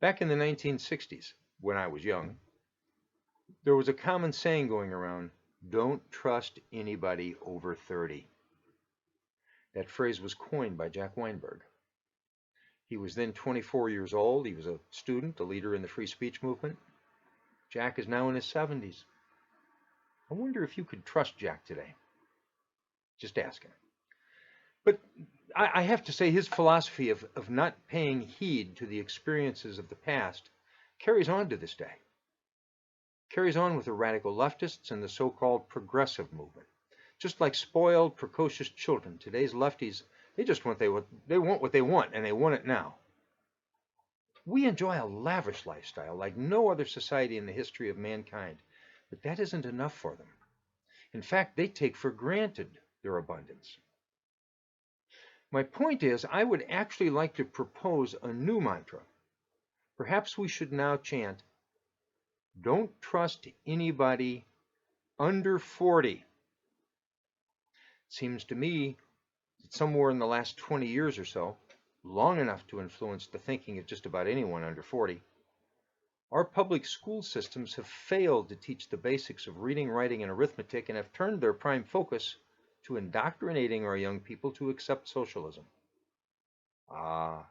Back in the 1960s, when I was young, there was a common saying going around, don't trust anybody over 30. That phrase was coined by Jack Weinberg. He was then 24 years old. He was a student, a leader in the free speech movement. Jack is now in his 70s. I wonder if you could trust Jack today. Just asking. But I have to say, his philosophy of not paying heed to the experiences of the past carries on to this day. Carries on with the radical leftists and the so-called progressive movement. Just like spoiled, precocious children, today's lefties, they just want they want what they want, and they want it now. We enjoy a lavish lifestyle like no other society in the history of mankind, but that isn't enough for them. In fact, they take for granted their abundance. My point is, I would actually like to propose a new mantra. Perhaps we should now chant, don't trust anybody under 40. It seems to me that somewhere in the last 20 years or so, long enough to influence the thinking of just about anyone under 40, our public school systems have failed to teach the basics of reading, writing, and arithmetic and have turned their prime focus to indoctrinating our young people to accept socialism. Ah,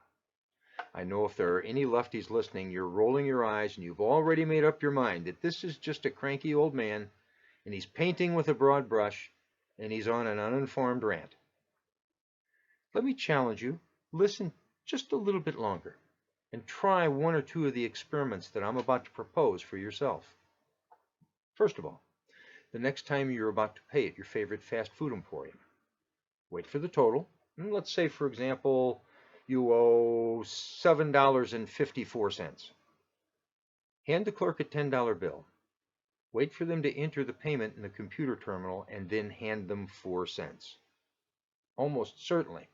I know if there are any lefties listening, you're rolling your eyes and you've already made up your mind that this is just a cranky old man and he's painting with a broad brush and he's on an uninformed rant. Let me challenge you, listen just a little bit longer and try one or two of the experiments that I'm about to propose for yourself. First of all, the next time you're about to pay at your favorite fast food emporium, wait for the total. And let's say, for example, you owe $7.54. Hand the clerk a $10 bill. Wait for them to enter the payment in the computer terminal and then hand them 4 cents. Almost certainly,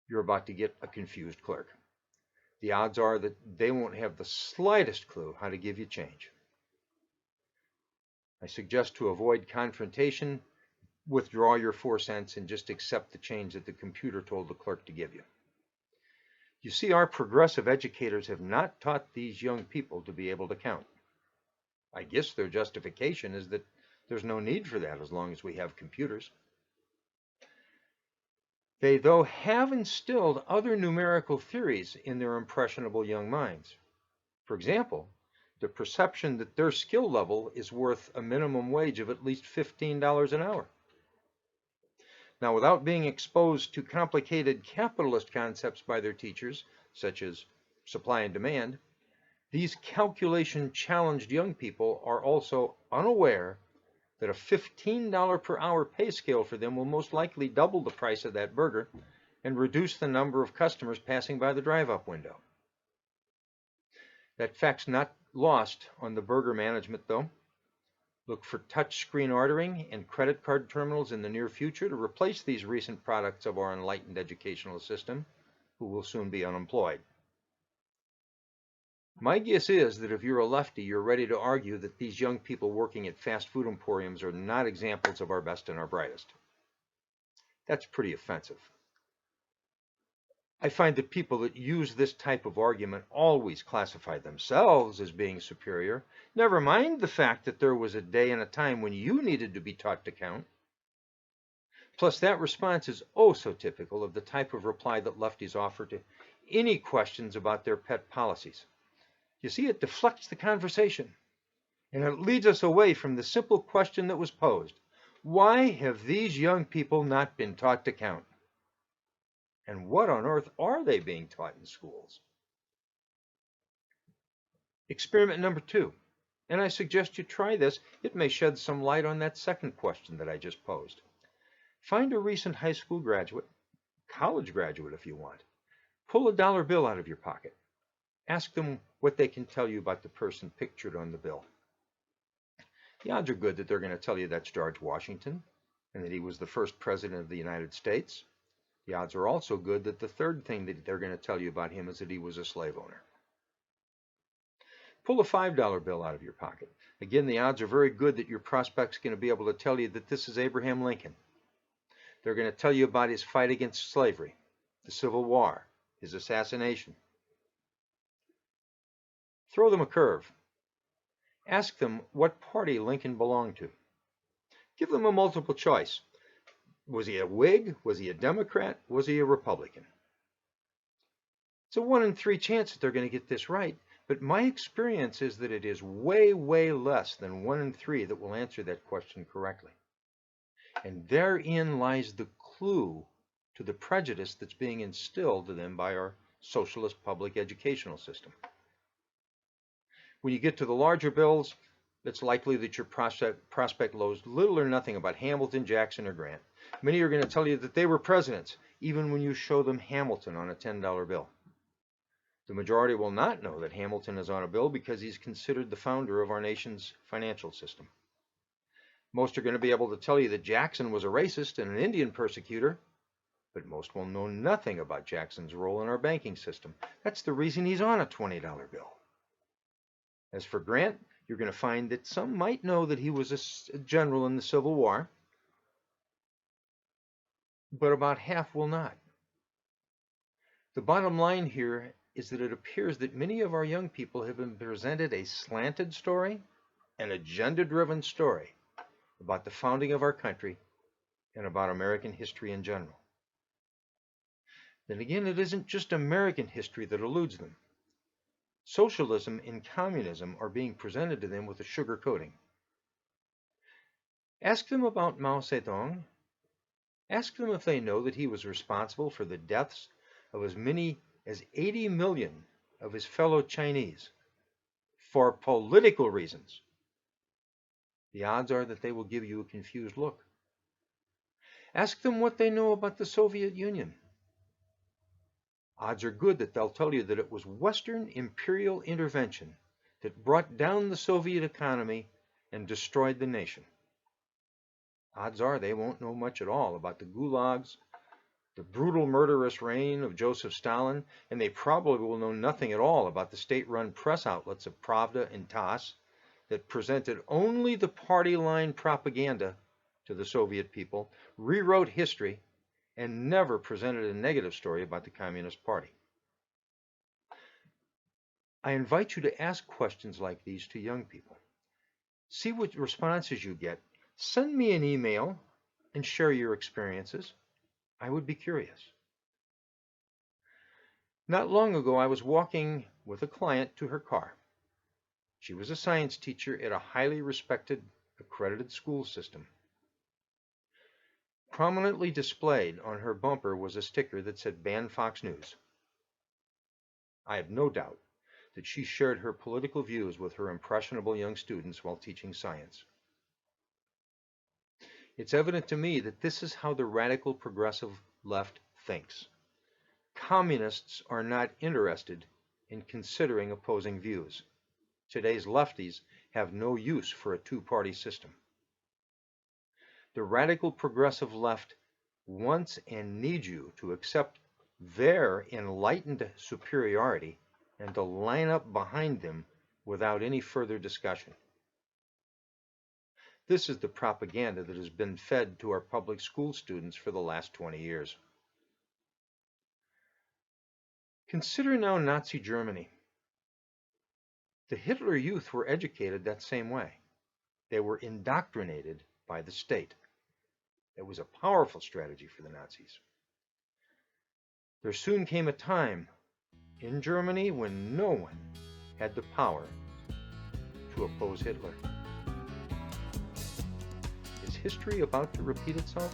you're about to get a confused clerk. The odds are that they won't have the slightest clue how to give you change. I suggest to avoid confrontation, withdraw your 4 cents and just accept the change that the computer told the clerk to give you. You see, our progressive educators have not taught these young people to be able to count. I guess their justification is that there's no need for that as long as we have computers. They, though, have instilled other numerical theories in their impressionable young minds. For example, the perception that their skill level is worth a minimum wage of at least $15 an hour. Now, without being exposed to complicated capitalist concepts by their teachers, such as supply and demand, these calculation-challenged young people are also unaware that a $15 per hour pay scale for them will most likely double the price of that burger and reduce the number of customers passing by the drive-up window. That fact's not lost on the burger management, though. Look for touch-screen ordering and credit card terminals in the near future to replace these recent products of our enlightened educational system, who will soon be unemployed. My guess is that if you're a lefty, you're ready to argue that these young people working at fast food emporiums are not examples of our best and our brightest. That's pretty offensive. I find that people that use this type of argument always classify themselves as being superior, never mind the fact that there was a day and a time when you needed to be taught to count. Plus, that response is oh so typical of the type of reply that lefties offer to any questions about their pet policies. You see, it deflects the conversation, and it leads us away from the simple question that was posed. Why have these young people not been taught to count? And what on earth are they being taught in schools? Experiment number 2, and I suggest you try this. It may shed some light on that second question that I just posed. Find a recent high school graduate, college graduate if you want. Pull a dollar bill out of your pocket. Ask them what they can tell you about the person pictured on the bill. The odds are good that they're going to tell you that's George Washington and that he was the first president of the United States. The odds are also good that the third thing that they're going to tell you about him is that he was a slave owner. Pull a $5 bill out of your pocket. Again, the odds are very good that your prospect's going to be able to tell you that this is Abraham Lincoln. They're going to tell you about his fight against slavery, the Civil War, his assassination. Throw them a curve. Ask them what party Lincoln belonged to. Give them a multiple choice. Was he a Whig? Was he a Democrat? Was he a Republican? It's a 1 in 3 chance that they're going to get this right, but my experience is that it is way, way less than 1 in 3 that will answer that question correctly. And therein lies the clue to the prejudice that's being instilled to them by our socialist public educational system. When you get to the larger bills, it's likely that your prospect knows little or nothing about Hamilton, Jackson, or Grant. Many are going to tell you that they were presidents, even when you show them Hamilton on a $10 bill. The majority will not know that Hamilton is on a bill because he's considered the founder of our nation's financial system. Most are going to be able to tell you that Jackson was a racist and an Indian persecutor, but most will know nothing about Jackson's role in our banking system. That's the reason he's on a $20 bill. As for Grant, you're going to find that some might know that he was a general in the Civil War, but about half will not. The bottom line here is that it appears that many of our young people have been presented a slanted story, an agenda-driven story about the founding of our country and about American history in general. Then again, it isn't just American history that eludes them. Socialism and communism are being presented to them with a sugar coating. Ask them about Mao Zedong. Ask them if they know that he was responsible for the deaths of as many as 80 million of his fellow Chinese for political reasons. The odds are that they will give you a confused look. Ask them what they know about the Soviet Union. Odds are good that they'll tell you that it was Western imperial intervention that brought down the Soviet economy and destroyed the nation. Odds are they won't know much at all about the gulags, the brutal murderous reign of Joseph Stalin, and they probably will know nothing at all about the state-run press outlets of Pravda and TASS that presented only the party line propaganda to the Soviet people, rewrote history, and never presented a negative story about the Communist Party. I invite you to ask questions like these to young people. See what responses you get. Send me an email and share your experiences. I would be curious. Not long ago, I was walking with a client to her car. She was a science teacher at a highly respected, accredited school system. Prominently displayed on her bumper was a sticker that said "Ban Fox News." I have no doubt that she shared her political views with her impressionable young students while teaching science. It's evident to me that this is how the radical progressive left thinks. Communists are not interested in considering opposing views. Today's lefties have no use for a two-party system. The radical progressive left wants and needs you to accept their enlightened superiority and to line up behind them without any further discussion. This is the propaganda that has been fed to our public school students for the last 20 years. Consider now Nazi Germany. The Hitler Youth were educated that same way. They were indoctrinated by the state. It was a powerful strategy for the Nazis. There soon came a time in Germany when no one had the power to oppose Hitler. Is history about to repeat itself?